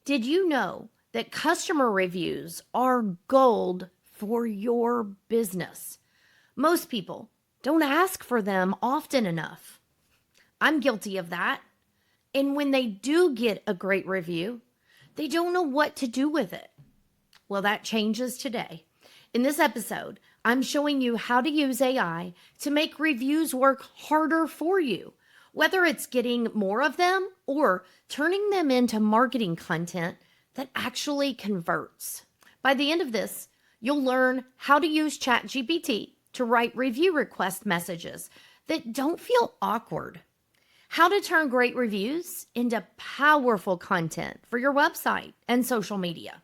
Did you know that customer reviews are gold for your business? Most people don't ask for them often enough. I'm guilty of that. And when they do get a great review, they don't know what to do with it. Well, that changes today. In this episode, I'm showing you how to use AI to make reviews work harder for you, whether it's getting more of them or turning them into marketing content that actually converts. By the end of this, you'll learn how to use ChatGPT to write review request messages that don't feel awkward, how to turn great reviews into powerful content for your website and social media,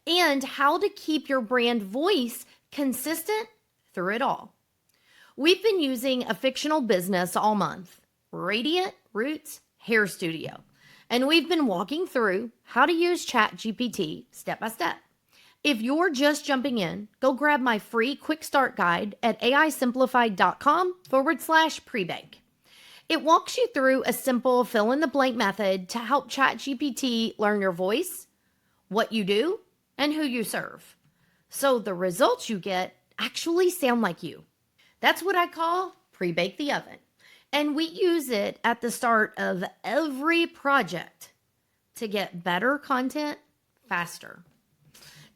and how to keep your brand voice consistent through it all. We've been using a fictional business all month, Radiant Roots Hair Studio, and we've been walking through how to use ChatGPT step by step. If you're just jumping in, go grab my free quick start guide at aisimplified.com/pre-bake. It walks you through a simple fill in the blank method to help ChatGPT learn your voice, what you do, and who you serve. So the results you get actually sound like you. That's what I call pre-bake the oven. And we use it at the start of every project to get better content faster.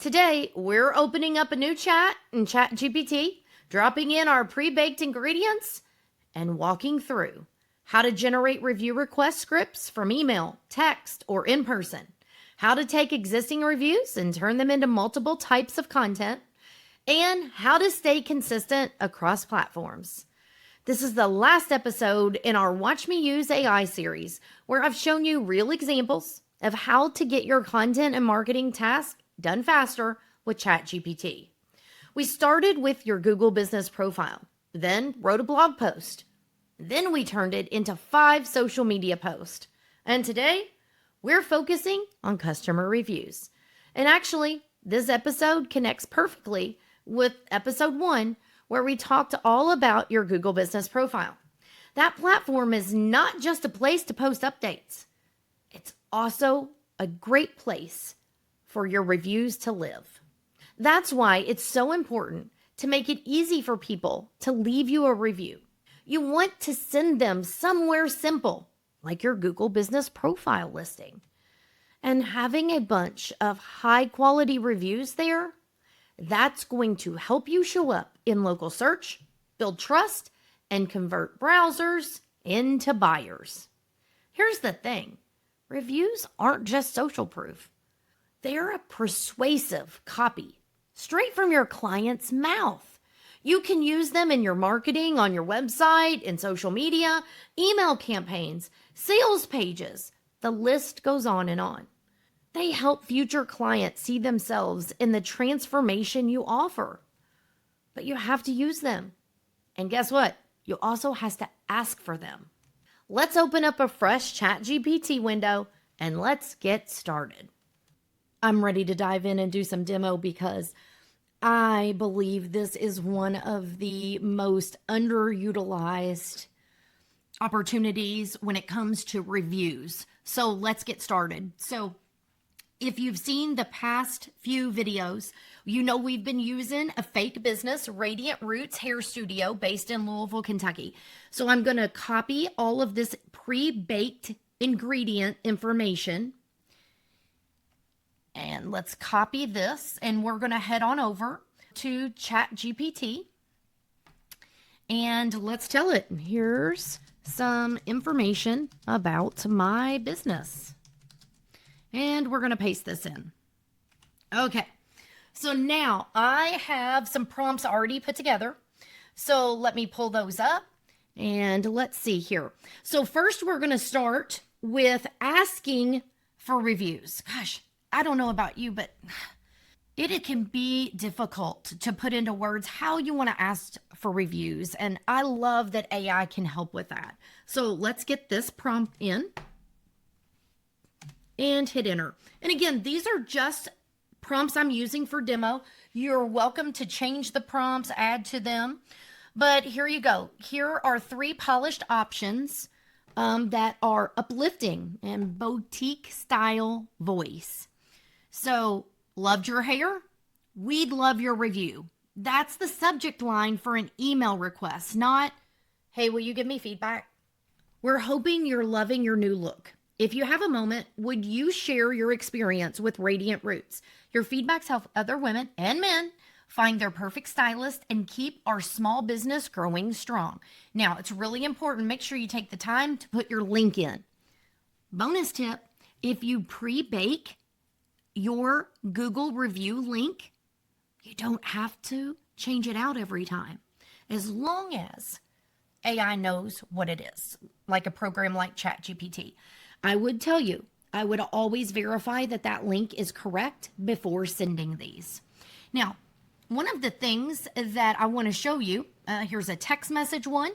Today, we're opening up a new chat in ChatGPT, dropping in our pre-baked ingredients, and walking through how to generate review request scripts from email, text, or in person, how to take existing reviews and turn them into multiple types of content, and how to stay consistent across platforms. This is the last episode in our Watch Me Use AI series, where I've shown you real examples of how to get your content and marketing tasks done faster with ChatGPT. We started with your Google business profile, then wrote a blog post. Then we turned it into 5 social media posts. And today, we're focusing on customer reviews. And actually, this episode connects perfectly with episode 1, where we talked all about your Google business profile. That platform is not just a place to post updates. It's also a great place for your reviews to live. That's why it's so important to make it easy for people to leave you a review. You want to send them somewhere simple, like your Google business profile listing. And having a bunch of high quality reviews there, that's going to help you show up in local search, build trust, and convert browsers into buyers. Here's the thing, reviews aren't just social proof. They're a persuasive copy, straight from your client's mouth. You can use them in your marketing, on your website, in social media, email campaigns, sales pages. The list goes on and on. They help future clients see themselves in the transformation you offer. But you have to use them. And guess what? You also have to ask for them. Let's open up a fresh ChatGPT window and let's get started. I'm ready to dive in and do some demo because I believe this is one of the most underutilized opportunities when it comes to reviews. So let's get started. So if you've seen the past few videos, you know we've been using a fake business, Radiant Roots Hair Studio, based in Louisville, Kentucky. So I'm going to copy all of this pre-baked ingredient information. And let's copy this, and we're going to head on over to ChatGPT. And let's tell it, here's some information about my business. And we're going to paste this in. Okay, so now I have some prompts already put together. So let me pull those up and let's see here. So first we're going to start with asking for reviews. Gosh, I don't know about you, but it can be difficult to put into words how you want to ask for reviews. And I love that AI can help with that. So let's get this prompt in and hit enter. And again, these are just prompts I'm using for demo. You're welcome to change the prompts, add to them. But here you go. Here are 3 polished options that are uplifting and boutique style voice. So, loved your hair? We'd love your review. That's the subject line for an email request, not, hey, will you give me feedback? We're hoping you're loving your new look. If you have a moment, would you share your experience with Radiant Roots? Your feedbacks help other women and men find their perfect stylist and keep our small business growing strong. Now, it's really important. Make sure you take the time to put your link in. Bonus tip, if you pre-bake your Google review link, you don't have to change it out every time, as long as AI knows what it is, like a program like ChatGPT. I would tell you, I would always verify that that link is correct before sending these. Now, one of the things that I want to show you, here's a text message one,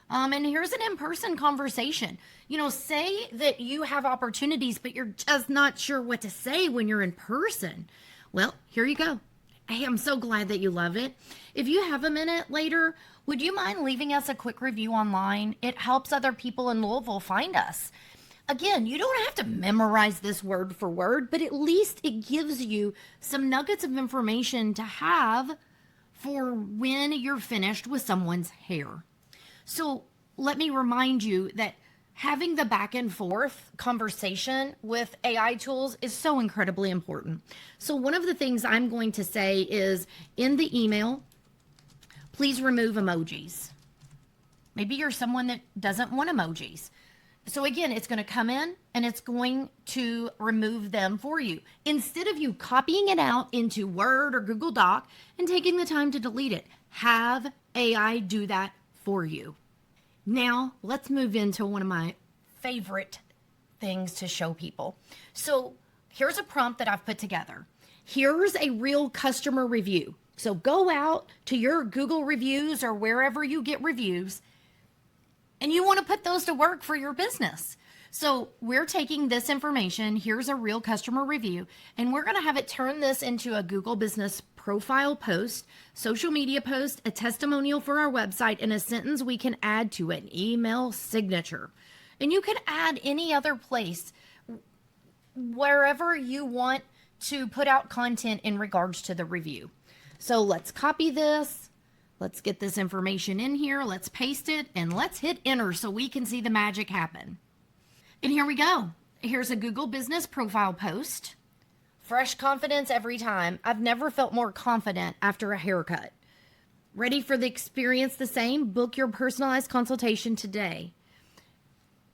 and here's an in-person conversation. You know, say that you have opportunities, but you're just not sure what to say when you're in person. Well, here you go. Hey, I'm so glad that you love it. If you have a minute later, would you mind leaving us a quick review online? It helps other people in Louisville find us. Again, you don't have to memorize this word for word, but at least it gives you some nuggets of information to have for when you're finished with someone's hair. So let me remind you that having the back and forth conversation with AI tools is so incredibly important. So one of the things I'm going to say is in the email, please remove emojis. Maybe you're someone that doesn't want emojis. So again, it's going to come in and it's going to remove them for you. Instead of you copying it out into Word or Google Doc and taking the time to delete it, have AI do that for you. Now, let's move into one of my favorite things to show people. So here's a prompt that I've put together. Here's a real customer review. So go out to your Google reviews or wherever you get reviews, and you want to put those to work for your business. So we're taking this information, here's a real customer review, and we're going to have it turn this into a Google Business Profile post, social media post, a testimonial for our website, and a sentence we can add to an email signature. And you can add any other place, wherever you want to put out content in regards to the review. So let's copy this. Let's get this information in here. Let's paste it and let's hit enter so we can see the magic happen. And here we go. Here's a Google Business Profile post. Fresh confidence every time. I've never felt more confident after a haircut. Ready for the experience the same? Book your personalized consultation today.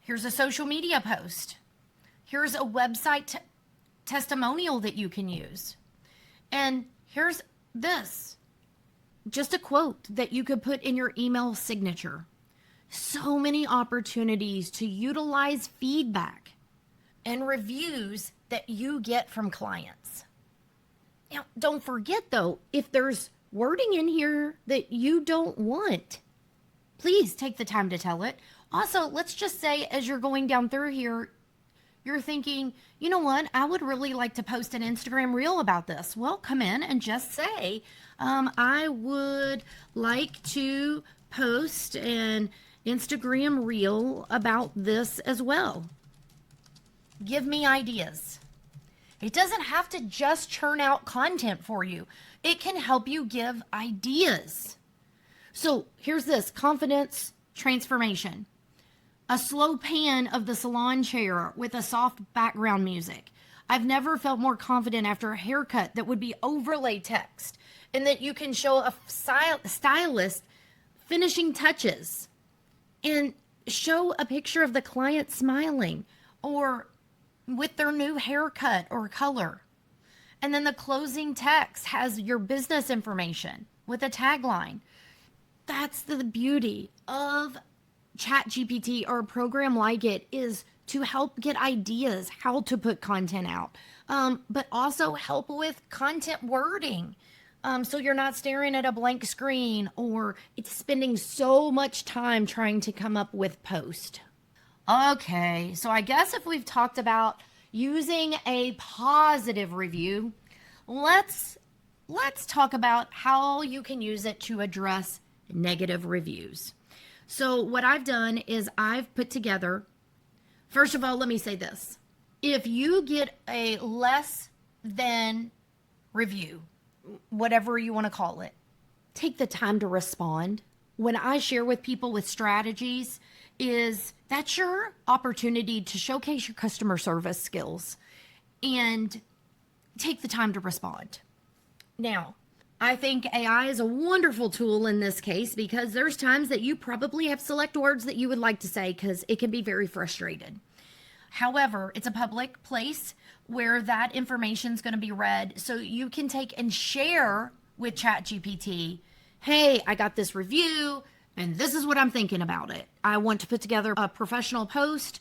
Here's a social media post. Here's a website testimonial that you can use. And here's this. Just a quote that you could put in your email signature. So many opportunities to utilize feedback and reviews that you get from clients. Now, don't forget though, if there's wording in here that you don't want, please take the time to tell it. Also, let's just say as you're going down through here, you're thinking, you know what, I would really like to post an Instagram reel about this. Well, come in and just say, I would like to post an Instagram reel about this as well. Give me ideas. It doesn't have to just churn out content for you. It can help you give ideas. So here's this, confidence transformation. A slow pan of the salon chair with a soft background music. I've never felt more confident after a haircut that would be overlay text and that you can show a stylist finishing touches and show a picture of the client smiling or with their new haircut or color. And then the closing text has your business information with a tagline. That's the beauty of ChatGPT or a program like it, is to help get ideas how to put content out, but also help with content wording. So you're not staring at a blank screen or it's spending so much time trying to come up with post. Okay, so I guess if we've talked about using a positive review, let's talk about how you can use it to address negative reviews. So what I've done is I've put together, first of all, let me say this. If you get a less than review, whatever you want to call it, take the time to respond. When I share with people with strategies, is that's your opportunity to showcase your customer service skills and take the time to respond. Now, I think AI is a wonderful tool in this case because there's times that you probably have select words that you would like to say because it can be very frustrated. However, it's a public place where that information is going to be read, so you can take and share with ChatGPT, hey, I got this review and this is what I'm thinking about it. I want to put together a professional post.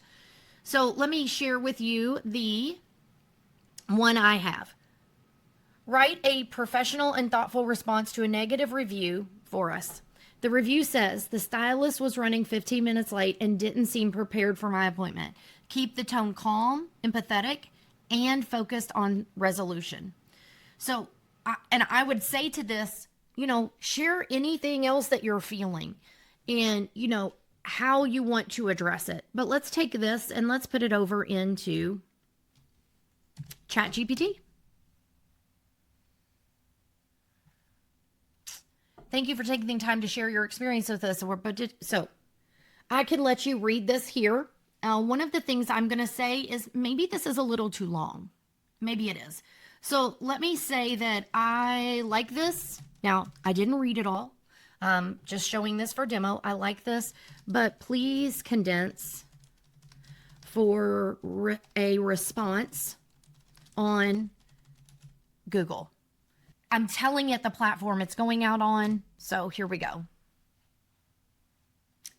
So let me share with you the one I have. Write a professional and thoughtful response to a negative review for us. The review says, the stylist was running 15 minutes late and didn't seem prepared for my appointment. Keep the tone calm, empathetic, and focused on resolution. So, I would say to this, share anything else that you're feeling and, how you want to address it. But let's take this and let's put it over into ChatGPT. Thank you for taking the time to share your experience with us. So I can let you read this here. One of the things I'm going to say is maybe this is a little too long. Maybe it is. So let me say that I like this. Now, I didn't read it all. Just showing this for demo. I like this, but please condense for a response on Google. I'm telling it the platform it's going out on. So here we go.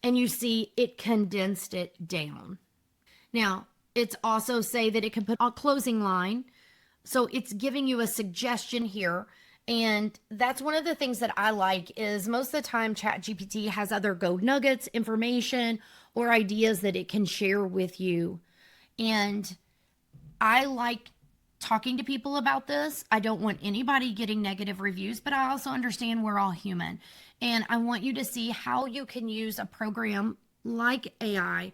And you see it condensed it down. Now, it's also say that it can put a closing line. So it's giving you a suggestion here. And that's one of the things that I like is most of the time ChatGPT has other go nuggets, information, or ideas that it can share with you. And I like talking to people about this. I don't want anybody getting negative reviews, but I also understand we're all human. And I want you to see how you can use a program like AI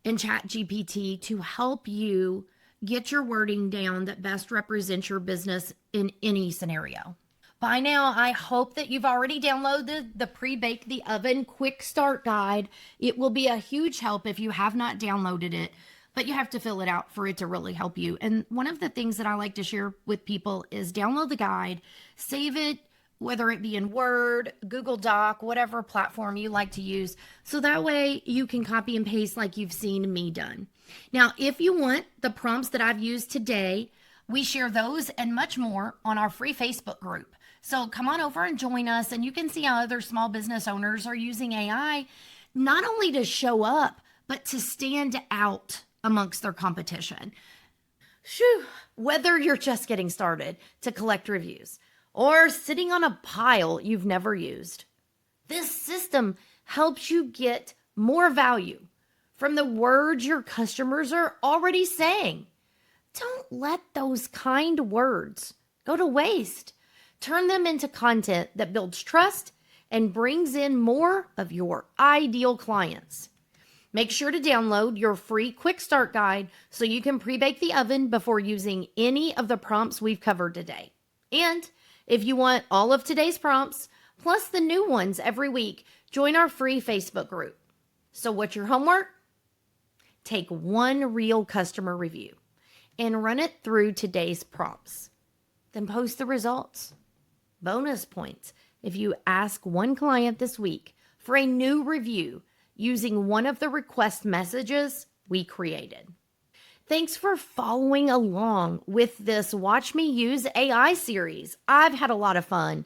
and ChatGPT to help you get your wording down that best represents your business in any scenario. By now, I hope that you've already downloaded the Pre-Bake the Oven Quick Start Guide. It will be a huge help if you have not downloaded it, but you have to fill it out for it to really help you. And one of the things that I like to share with people is download the guide, save it, whether it be in Word, Google Doc, whatever platform you like to use. So that way you can copy and paste like you've seen me done. Now, if you want the prompts that I've used today, we share those and much more on our free Facebook group. So come on over and join us, and you can see how other small business owners are using AI, not only to show up, but to stand out amongst their competition. Shoo. Whether you're just getting started to collect reviews or sitting on a pile you've never used, this system helps you get more value from the words your customers are already saying. Don't let those kind words go to waste. Turn them into content that builds trust and brings in more of your ideal clients. Make sure to download your free quick start guide so you can pre-bake the oven before using any of the prompts we've covered today. And if you want all of today's prompts, plus the new ones every week, join our free Facebook group. So what's your homework? Take one real customer review and run it through today's prompts. Then post the results. Bonus points if you ask one client this week for a new review using one of the request messages we created. Thanks for following along with this Watch Me Use AI series. I've had a lot of fun.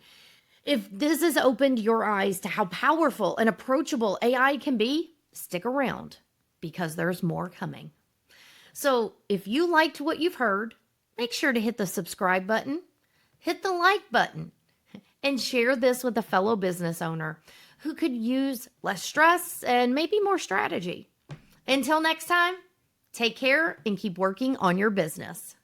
If this has opened your eyes to how powerful and approachable AI can be, stick around because there's more coming. So if you liked what you've heard, make sure to hit the subscribe button, hit the like button, and share this with a fellow business owner who could use less stress and maybe more strategy. Until next time, take care and keep working on your business.